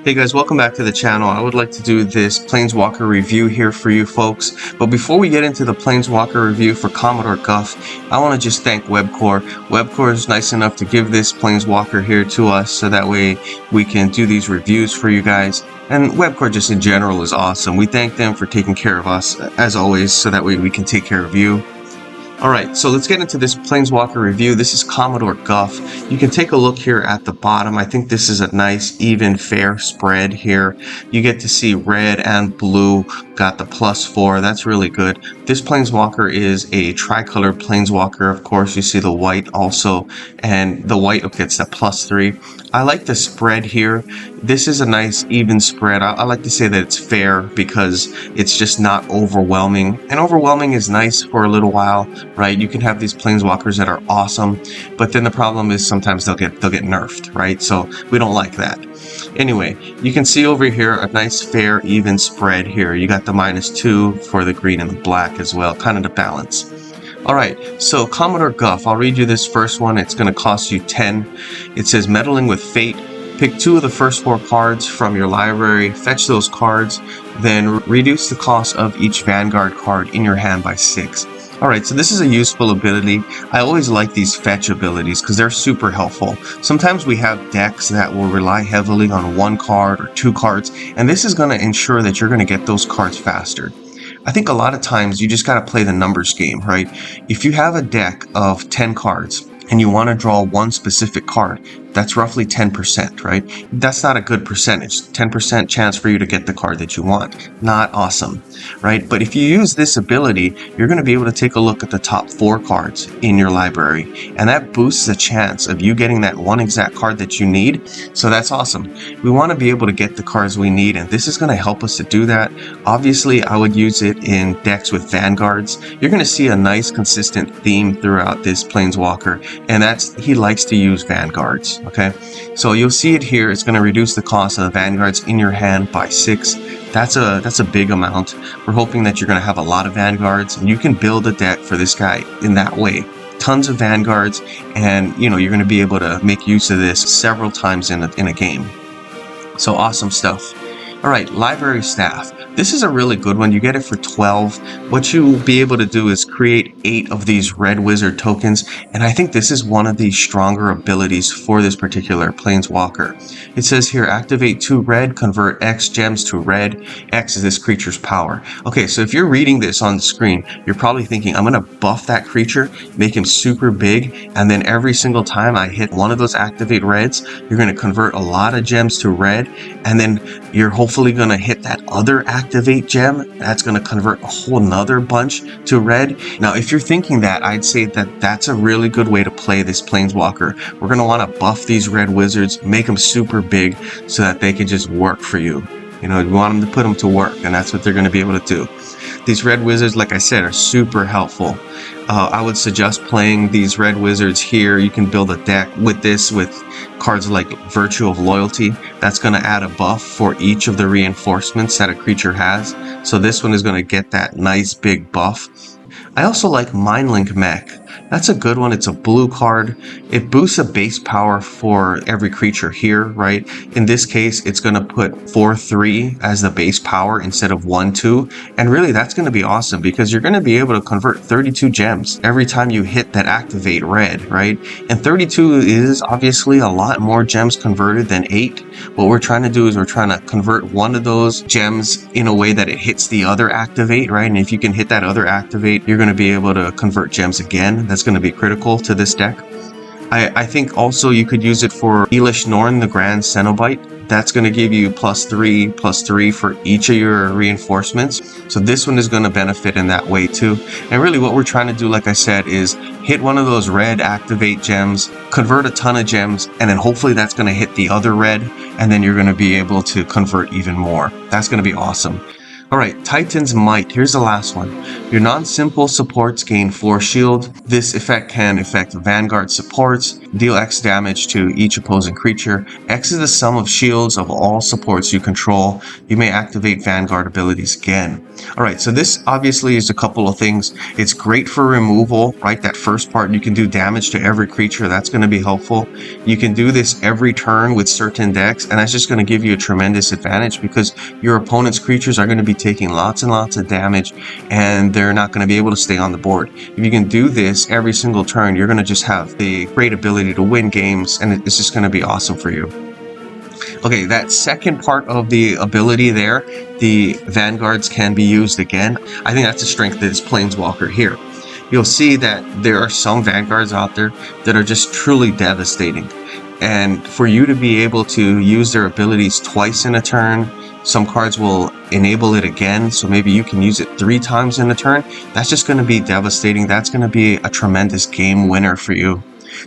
Hey guys, welcome back to the channel. I would like to do this Planeswalker review here for you folks. But before we get into the Planeswalker review for Commodore Guff, I want to just thank Webcore. Webcore is nice enough to give this Planeswalker here to us so that way we can do these reviews for you guys. And Webcore just in general is awesome. We thank them for taking care of us as always so that way we can take care of you. Alright, so let's get into this Planeswalker review. This is Commodore Guff. You can take a look here at the bottom. I think this is a nice, even, fair spread here. You get to see red and blue got the +4. That's really good. This Planeswalker is a tricolor Planeswalker. Of course, you see the white also, and the white gets that +3. I like the spread here. This is a nice even spread. I like to say that it's fair because it's just not overwhelming. And overwhelming is nice for a little while, right? You can have these Planeswalkers that are awesome, but then the problem is sometimes they'll get nerfed, right? So we don't like that. Anyway, you can see over here a nice fair even spread here. You got the -2 for the green and the black as well, kind of the balance. Alright, so Commodore Guff, I'll read you this first one. It's going to cost you 10. It says, Meddling with Fate. Pick 2 of the first 4 cards from your library, fetch those cards, then reduce the cost of each Vanguard card in your hand by 6. Alright, so this is a useful ability. I always like these fetch abilities because they're super helpful. Sometimes we have decks that will rely heavily on 1 card or 2 cards, and this is going to ensure that you're going to get those cards faster. I think a lot of times you just got to play the numbers game, right? If you have a deck of 10 cards and you want to draw one specific card, that's roughly 10%, right? That's not a good percentage. 10% chance for you to get the card that you want. Not awesome, right? But if you use this ability, you're going to be able to take a look at the top 4 cards in your library, and that boosts the chance of you getting that one exact card that you need. So that's awesome. We want to be able to get the cards we need, and this is going to help us to do that. Obviously, I would use it in decks with Vanguards. You're going to see a nice consistent theme throughout this Planeswalker, and that's he likes to use Vanguards. Okay, so you'll see it here. It's going to reduce the cost of the Vanguards in your hand by 6. That's a big amount. We're hoping that you're going to have a lot of Vanguards, and you can build a deck for this guy in that way. Tons of Vanguards, and you're going to be able to make use of this several times in a game. So awesome stuff. All right, library staff. This is a really good one. You get it for 12. What you'll be able to do is create 8 of these red wizard tokens, and I think this is one of the stronger abilities for this particular Planeswalker. It says here, activate 2 red, convert X gems to red. X is this creature's power. Okay, so if you're reading this on the screen, you're probably thinking, I'm going to buff that creature, make him super big, and then every single time I hit one of those activate reds, you're going to convert a lot of gems to red, and then you're hopefully going to hit that other activate gem that's going to convert a whole nother bunch to red. Now if you're thinking that, I'd say that that's a really good way to play this Planeswalker. We're going to want to buff these red wizards, make them super big so that they can just work for you. You want them to put them to work, and that's what they're going to be able to do. These red wizards, like I said, are super helpful. I would suggest playing these red wizards here. You can build a deck with this with cards like Virtue of Loyalty. That's going to add a buff for each of the reinforcements that a creature has. So this one is going to get that nice big buff. I also like Mindlink Mech. That's a good one. It's a blue card. It boosts a base power for every creature here, right? In this case, it's going to put 4/3 as the base power instead of 1/2. And really, that's going to be awesome because you're going to be able to convert 32 gems every time you hit that activate red, right? And 32 is obviously a lot more gems converted than 8. What we're trying to do is we're trying to convert one of those gems in a way that it hits the other activate, right? And if you can hit that other activate, you're going to be able to convert gems again. That's going to be critical to this deck. I think also you could use it for Elish Norn, the Grand Cenobite. That's going to give you +3/+3 for each of your reinforcements. So this one is going to benefit in that way too. And really what we're trying to do, like I said, is hit one of those red activate gems, convert a ton of gems, and then hopefully that's going to hit the other red, and then you're going to be able to convert even more. That's going to be awesome. Alright, Titan's Might. Here's the last one. Your non-simple supports gain 4 shield. This effect can affect Vanguard supports. Deal X damage to each opposing creature. X is the sum of shields of all supports you control. You may activate Vanguard abilities again. Alright, so this obviously is a couple of things. It's great for removal, right? That first part, you can do damage to every creature. That's going to be helpful. You can do this every turn with certain decks, and that's just going to give you a tremendous advantage because your opponent's creatures are going to be taking lots and lots of damage, and they're not going to be able to stay on the board. If you can do this every single turn, you're going to just have the great ability to win games, and it's just going to be awesome for you. Okay, that second part of the ability there, the Vanguards can be used again. I think that's the strength of this Planeswalker here. You'll see that there are some Vanguards out there that are just truly devastating. And for you to be able to use their abilities twice in a turn, some cards will enable it again, so maybe you can use it 3 times in a turn. That's just going to be devastating. That's going to be a tremendous game winner for you.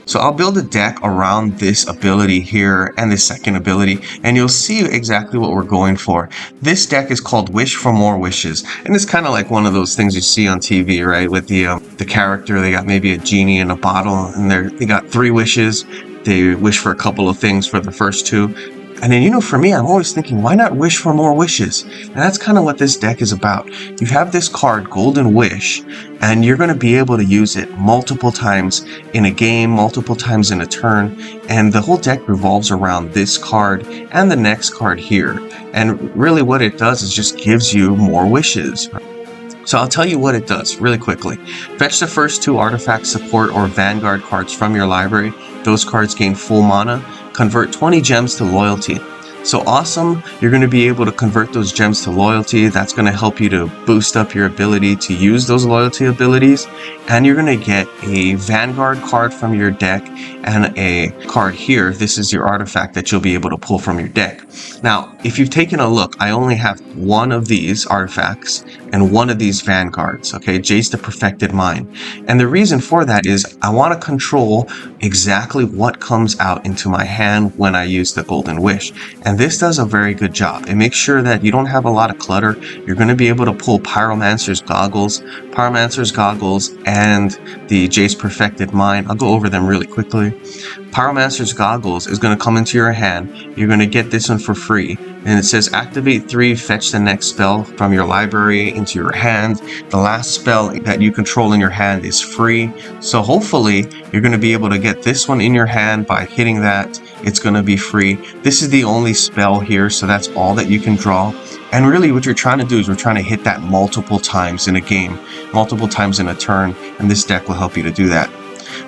So I'll build a deck around this ability here and this second ability, and you'll see exactly what we're going for. This deck is called Wish for More Wishes, and it's kind of like one of those things you see on TV, right? With the character, they got maybe a genie in a bottle, and they got 3 wishes. They wish for a couple of things for the first 2. And then, you know, for me, I'm always thinking, why not wish for more wishes? And that's kind of what this deck is about. You have this card, Golden Wish, and you're going to be able to use it multiple times in a game, multiple times in a turn. And the whole deck revolves around this card and the next card here. And really what it does is just gives you more wishes. So I'll tell you what it does really quickly. Fetch the first 2 artifact support or Vanguard cards from your library. Those cards gain full mana. Convert 20 gems to loyalty. So awesome, you're going to be able to convert those gems to loyalty. That's going to help you to boost up your ability to use those loyalty abilities. And you're going to get a Vanguard card from your deck and a card here. This is your artifact that you'll be able to pull from your deck. Now, if you've taken a look, I only have 1 of these artifacts and 1 of these Vanguards, okay? Jace the Perfected Mind. And the reason for that is I want to control exactly what comes out into my hand when I use the Golden Wish. And this does a very good job. It makes sure that you don't have a lot of clutter. You're going to be able to pull Pyromancer's Goggles, and the Jace Perfected Mind. I'll go over them really quickly. Pyromancer's Goggles is going to come into your hand. You're going to get this one for free. And it says activate 3, fetch the next spell from your library into your hand. The last spell that you control in your hand is free. So hopefully you're going to be able to get this one in your hand by hitting that. It's going to be free. This is the only spell here, so that's all that you can draw. And really what you're trying to do is we're trying to hit that multiple times in a game, multiple times in a turn, and this deck will help you to do that.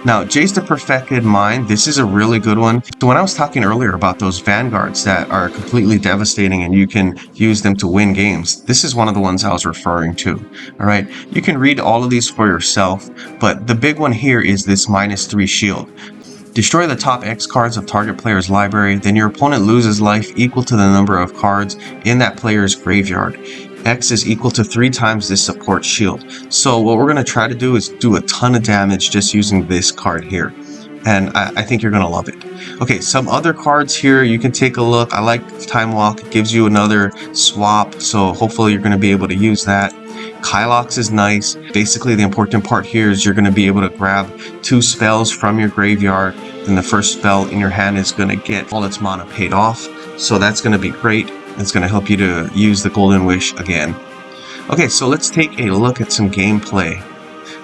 Now, Jace the Perfected Mind, this is a really good one. So when I was talking earlier about those Vanguards that are completely devastating and you can use them to win games, this is one of the ones I was referring to. All right, you can read all of these for yourself, but the big one here is this -3 shield. Destroy the top X cards of target player's library, then your opponent loses life equal to the number of cards in that player's graveyard. X is equal to 3 times this support shield. So what we're going to try to do is do a ton of damage just using this card here. And I think you're going to love it. Okay, some other cards here, you can take a look. I like Time Walk. It gives you another swap, so hopefully you're going to be able to use that. Kylox is nice. Basically, the important part here is you're going to be able to grab 2 spells from your graveyard, and the first spell in your hand is going to get all its mana paid off. So that's going to be great. It's going to help you to use the Golden Wish again. Okay, so let's take a look at some gameplay.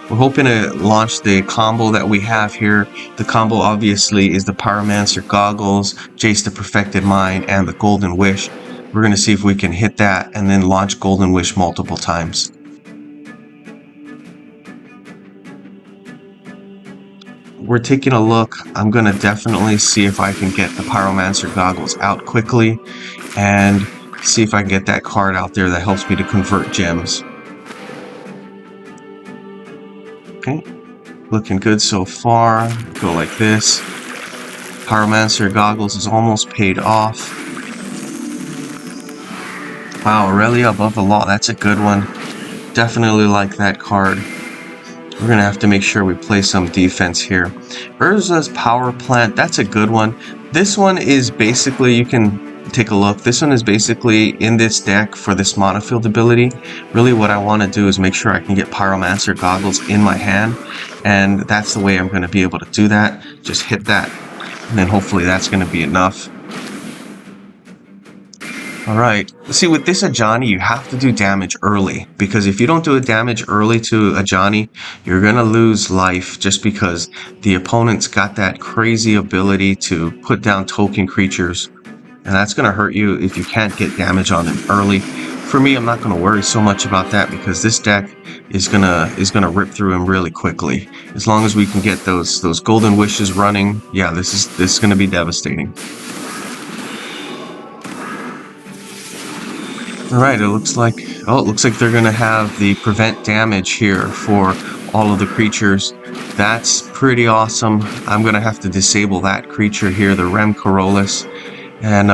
We're hoping to launch the combo that we have here. The combo obviously is the Pyromancer Goggles, Jace the Perfected Mind, and the Golden Wish. We're going to see if we can hit that and then launch Golden Wish multiple times. We're taking a look. I'm going to definitely see if I can get the Pyromancer Goggles out quickly and see if I can get that card out there that helps me to convert gems. Okay, looking good so far. Go like this. Pyromancer Goggles is almost paid off. Wow, Aurelia Above the Law, that's a good one. Definitely like that card. We're going to have to make sure we play some defense here. Urza's Power Plant, that's a good one. This one is basically, you can take a look. This one is basically in this deck for this monofield ability. Really what I want to do is make sure I can get Pyromancer Goggles in my hand, and that's the way I'm going to be able to do that. Just hit that, and then hopefully that's going to be enough. Alright, see with this Ajani, you have to do damage early, because if you don't do a damage early to Ajani, you're gonna lose life just because the opponent's got that crazy ability to put down token creatures, and that's gonna hurt you if you can't get damage on them early. For me, I'm not gonna worry so much about that because this deck is gonna rip through him really quickly. As long as we can get those golden wishes running, yeah, this is gonna be devastating. Alright, it looks like they're gonna have the prevent damage here for all of the creatures. That's pretty awesome. I'm gonna have to disable that creature here, the Rem Corollas. And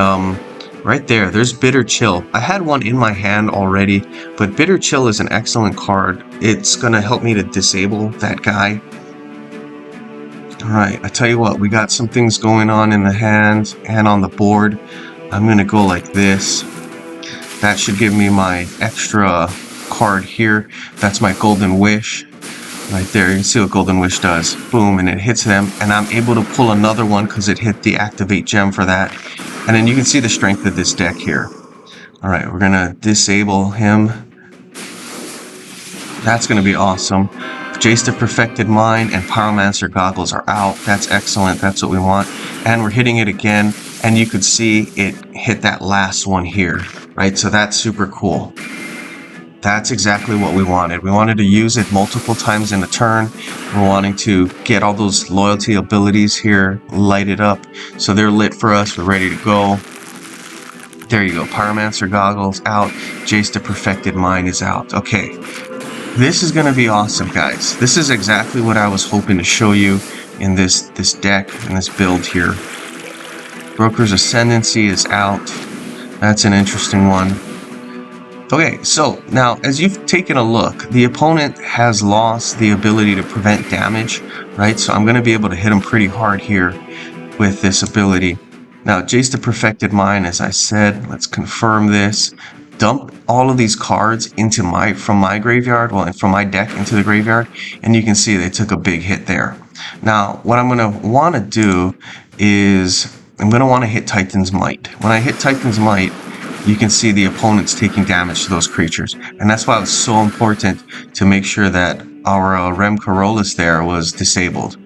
right there's Bitter Chill. I had one in my hand already, but Bitter Chill is an excellent card. It's gonna help me to disable that guy. Alright, I tell you what, we got some things going on in the hand and on the board. I'm gonna go like this. That should give me my extra card here. That's my Golden Wish. Right there, you can see what Golden Wish does. Boom, and it hits them. And I'm able to pull another one because it hit the Activate Gem for that. And then you can see the strength of this deck here. Alright, we're going to disable him. That's going to be awesome. Jace the Perfected Mind and Pyromancer Goggles are out. That's excellent. That's what we want. And we're hitting it again. And you could see it hit that last one here. Right, so that's super cool. That's exactly what we wanted. We wanted to use it multiple times in a turn. We're wanting to get all those loyalty abilities here lighted up. So they're lit for us. We're ready to go. There you go. Pyromancer Goggles out. Jace the Perfected Mind is out. Okay. This is going to be awesome, guys. This is exactly what I was hoping to show you in this deck, in this build here. Broker's Ascendancy is out. That's an interesting one. Okay, so now as you've taken a look, the opponent has lost the ability to prevent damage, right? So I'm going to be able to hit him pretty hard here with this ability. Now, Jace the Perfected Mind, as I said, let's confirm this. Dump all of these cards into from my graveyard, well, from my deck into the graveyard, and you can see they took a big hit there. Now, what I'm going to want to do is I'm going to want to hit Titan's Might. When I hit Titan's Might, you can see the opponent's taking damage to those creatures. And that's why it was so important to make sure that our Rem Corollas there was disabled.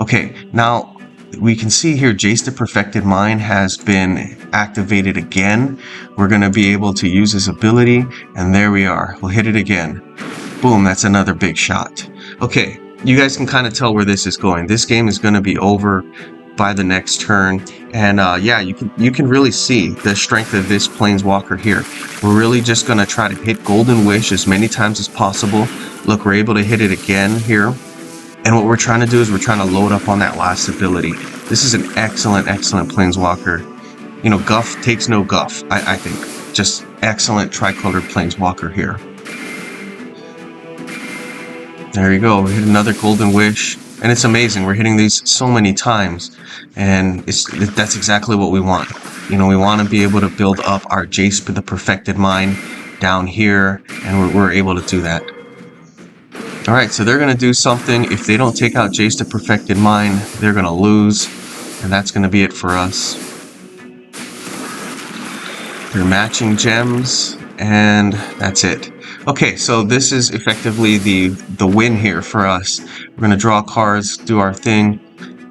Okay, now we can see here Jace the Perfected Mind has been activated again. We're going to be able to use his ability, and there we are. We'll hit it again. Boom, that's another big shot. Okay, you guys can kind of tell where this is going. This game is going to be over by the next turn, and yeah, you can really see the strength of this Planeswalker here. We're really just going to try to hit Golden Wish as many times as possible. Look, we're able to hit it again here, and what we're trying to do is we're trying to load up on that last ability. This is an excellent Planeswalker. You know, Guff takes no guff, I think. Just excellent tricolored Planeswalker here. There you go, we hit another Golden Wish. And it's amazing, we're hitting these so many times, and that's exactly what we want. You know, we want to be able to build up our Jace the Perfected Mind down here, and we're able to do that. Alright, so they're going to do something. If they don't take out Jace the Perfected Mind, they're going to lose, and that's going to be it for us. They're matching gems, and that's it. Okay, so this is effectively the win here for us. We're going to draw cards, do our thing,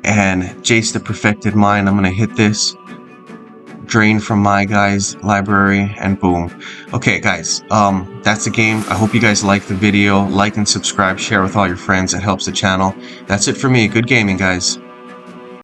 and Jace the Perfected Mind, I'm going to hit this, drain from my guy's library, and boom. Okay, guys, that's the game. I hope you guys liked the video. Like and subscribe, share with all your friends. It helps the channel. That's it for me. Good gaming, guys.